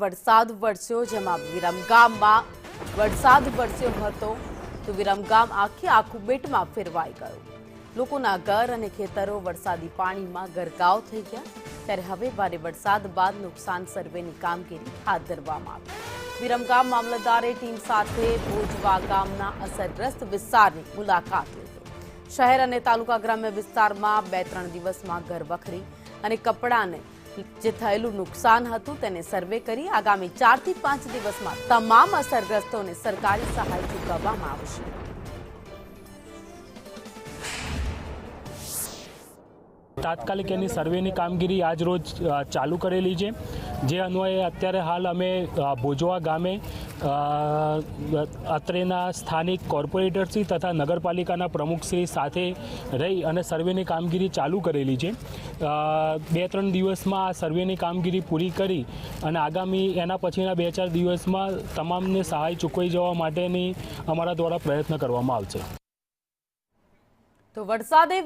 વરસાદ વરસ્યો, જેમાં વિરમગામમાં વરસાદ વરસ્યો હતો તો વિરમગામ આખું બેટમાં ફેરવાઈ ગયું। લોકોના ઘર અને ખેતરો વરસાદી પાણીમાં ગરકાવ થઈ ગયા। ત્યારે હવે ભારે વરસાદ બાદ નુકસાન સર્વેની કામગીરી હાથ ધરવામાં આવી। વિરમગામ મામલતદારે ટીમ સાથે ભોજવા ગામના અસરગ્રસ્ત વિસ્તારની મુલાકાત લીધી। શહેર અને તાલુકા ગ્રામ્ય વિસ્તારમાં 2-3 દિવસમાં ઘર વખરી અને કપડાને જે થયેલું નુકસાન હતું તેને સર્વે કરી આગામી 4 થી 5 દિવસમાં તમામ અસરગ્રસ્તોને સરકારી સહાય ચૂકવવામાં આવશે। તાત્કાલિક એની સર્વેની કામગીરી આજ રોજ ચાલુ કરેલી છે, જે અન્વયે અત્યારે હાલ અમે ભોજવા ગામે અત્રેના સ્થાનિક કોર્પોરેટરશ્રી તથા નગરપાલિકાના પ્રમુખશ્રી સાથે રહી અને સર્વેની કામગીરી ચાલુ કરેલી છે। 2-3 દિવસમાં આ સર્વેની કામગીરી પૂરી કરી અને આગામી એના પછીના 2-4 દિવસમાં તમામને સહાય ચૂકવાઈ જવા માટેની અમારા દ્વારા પ્રયત્ન કરવામાં આવશે। તો વરસાદે